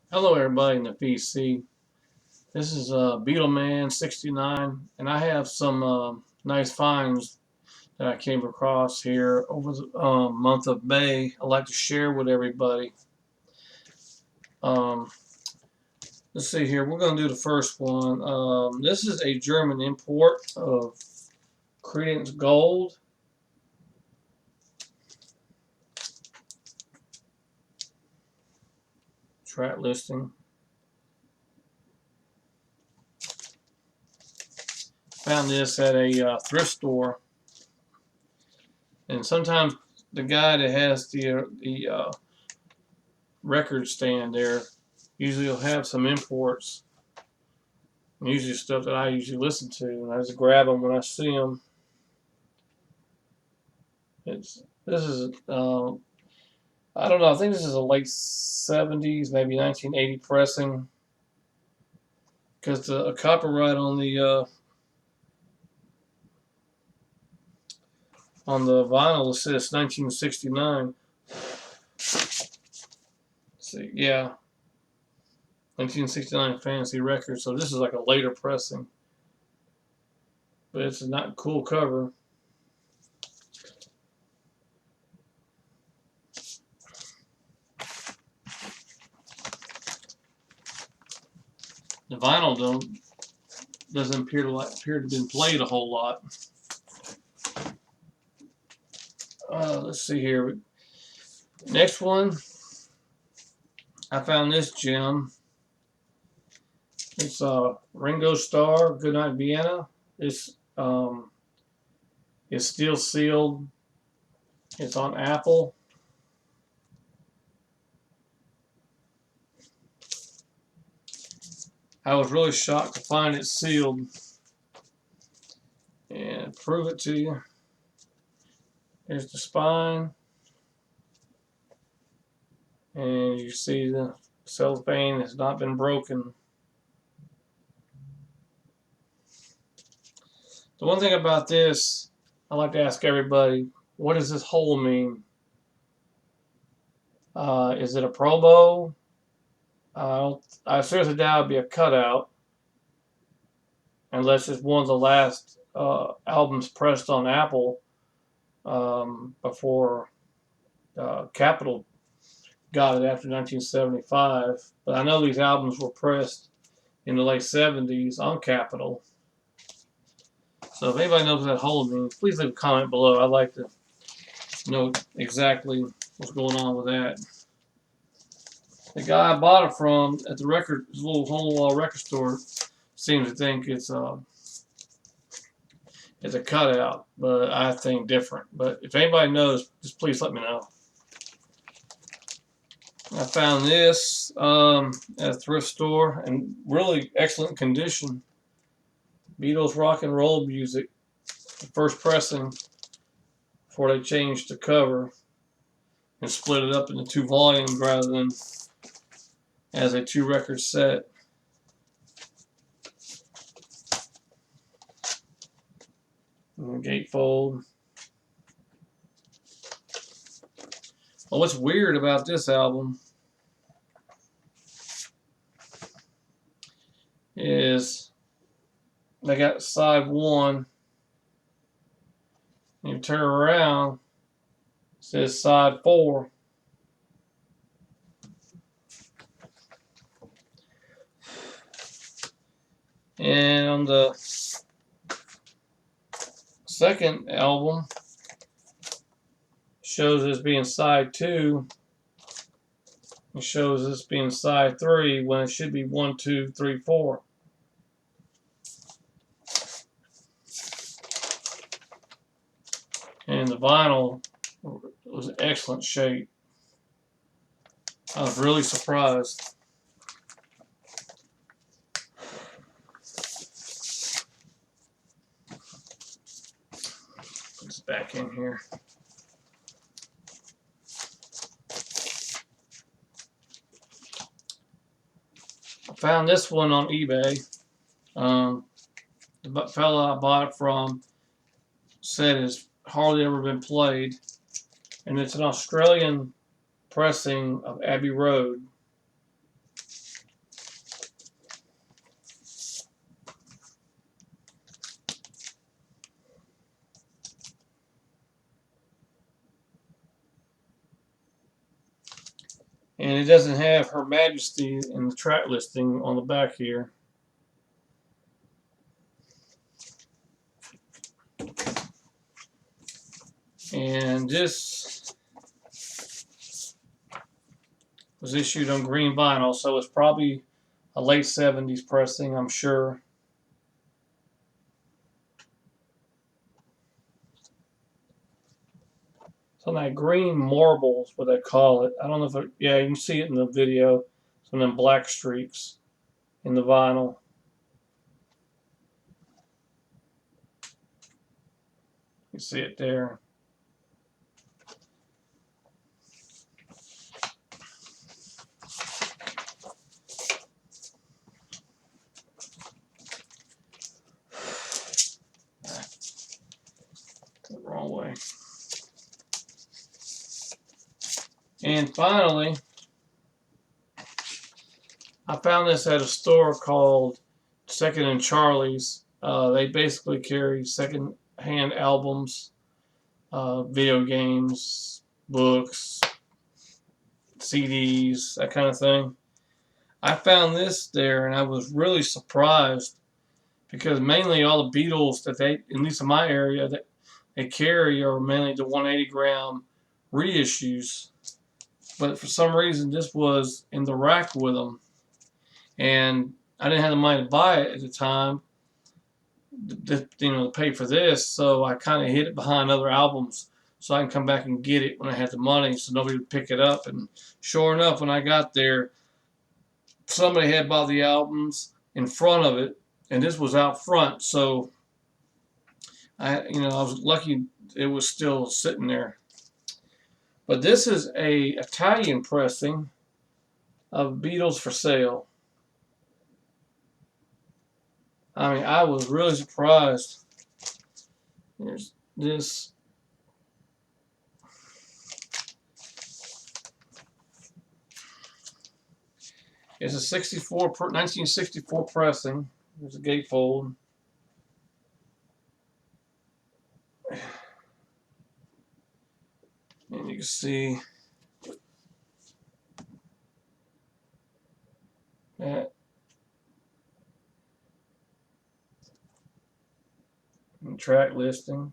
Hello, everybody in the VC. This is Beetleman 69, and I have some nice finds that I came across here over the month of May. I'd like to share with everybody. Um, let's see here. We're going to do the first one. This is a German import of Credence Gold. Track listing. Found this at a thrift store, and sometimes the guy that has the record stand there usually will have some imports, usually stuff that I usually listen to, and I just grab them when I see them. This is I don't know. I think this is a late 70s, maybe 1980 pressing, because the copyright on the vinyl says 1969. See, yeah, 1969 Fantasy Records. So this is like a later pressing, but it's a not cool cover. The vinyl doesn't appear to have been played a whole lot. Let's see here. Next one, I found this gem. It's Ringo Starr, Goodnight Vienna. It's still sealed. It's on Apple. I was really shocked to find it sealed. And prove it to you. Here's the spine. And you see the cellophane has not been broken. The one thing about this, I like to ask everybody, what does this hole mean? Is it a probo? I seriously doubt it'd be a cutout, unless it's one of the last albums pressed on Apple before Capitol got it after 1975. But I know these albums were pressed in the late 70s on Capitol. So if anybody knows what that hole means, please leave a comment below. I'd like to know exactly what's going on with that. The guy I bought it from at the little hole record store seems to think it's a cutout, but I think different. But if anybody knows, just please let me know. I found this at a thrift store in really excellent condition. Beatles rock and roll music, the first pressing before they changed the cover and split it up into two volumes rather than as a two record set. And the gatefold. Well, what's weird about this album is they got side one. And you turn around, it says side 4. And on the second album, shows this being side 2. It shows this being side 3 when it should be 1, 2, 3, 4. And the vinyl was in excellent shape. I was really surprised. Put this back in here. I found this one on eBay. The fellow I bought it from said it's hardly ever been played, and it's an Australian pressing of Abbey Road. And it doesn't have Her Majesty in the track listing on the back here. And this was issued on green vinyl, so it's probably a late 70s pressing, I'm sure. So that green marble is what they call it. I don't know if it, yeah, you can see it in the video. Some of them black streaks in the vinyl. You see it there. The wrong way. And finally, I found this at a store called Second and Charlie's. They basically carry second-hand albums, video games, books, CDs, that kind of thing. I found this there, and I was really surprised because mainly all the Beatles that they, at least in my area, that they carry are mainly the 180-gram reissues. But for some reason, this was in the rack with them, and I didn't have the money to buy it at the time, to pay for this. So I kind of hid it behind other albums so I can come back and get it when I had the money, so nobody would pick it up. And sure enough, when I got there, somebody had bought the albums in front of it, and this was out front. So I was lucky it was still sitting there. But this is a Italian pressing of Beatles for Sale. I mean, I was really surprised. There's this. It's a 1964 pressing. There's a gatefold. And you can see that and track listing.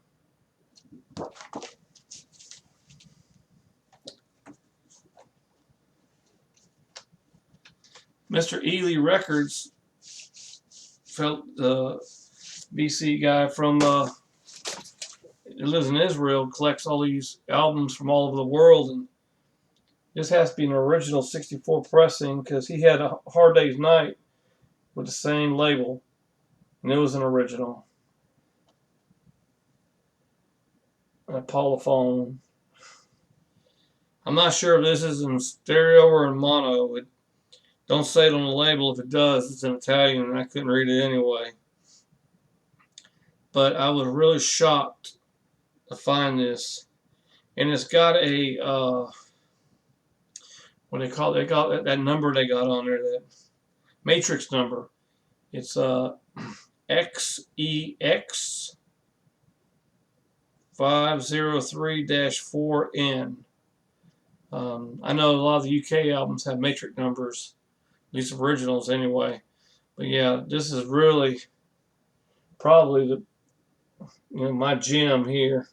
Mr. Ely Records, felt the BC guy from he lives in Israel, collects all these albums from all over the world, and this has to be an original 64 pressing because he had a Hard Day's Night with the same label, and it was an original. And a Polyphone. I'm not sure if this is in stereo or in mono. It don't say it on the label. If it does, it's in Italian, and I couldn't read it anyway. But I was really shocked to find this, and it's got a what they call it? They got that number they got on there, that matrix number. It's XEX 503-4N. I know a lot of the UK albums have matrix numbers, at least originals anyway. But yeah, this is really probably the my gem here.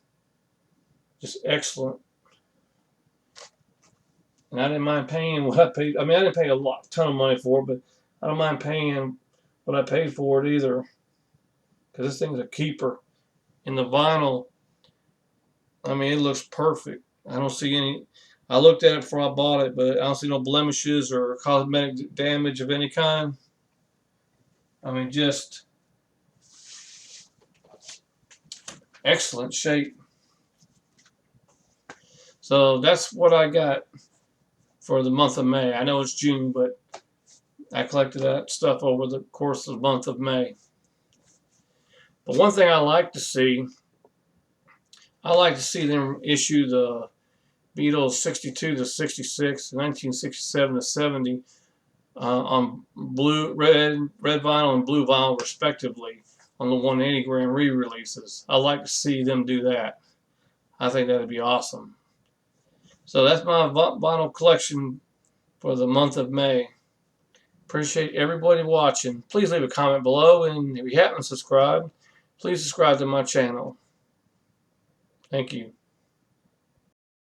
Just excellent. And I didn't mind paying what I paid. I mean, I didn't pay a ton of money for it, but I don't mind paying what I paid for it either, because this thing's a keeper. In the vinyl, I mean, it looks perfect. I don't see any. I looked at it before I bought it, but I don't see no blemishes or cosmetic damage of any kind. I mean, just excellent shape. So that's what I got for the month of May. I know it's June, but I collected that stuff over the course of the month of May. But one thing I like to see them issue the Beatles 62 to 66, 1967 to 70 on red vinyl and blue vinyl respectively on the 180 gram re-releases. I'd like to see them do that. I think that'd be awesome. So that's my vinyl collection for the month of May. Appreciate everybody watching. Please leave a comment below, and if you haven't subscribed, please subscribe to my channel. Thank you.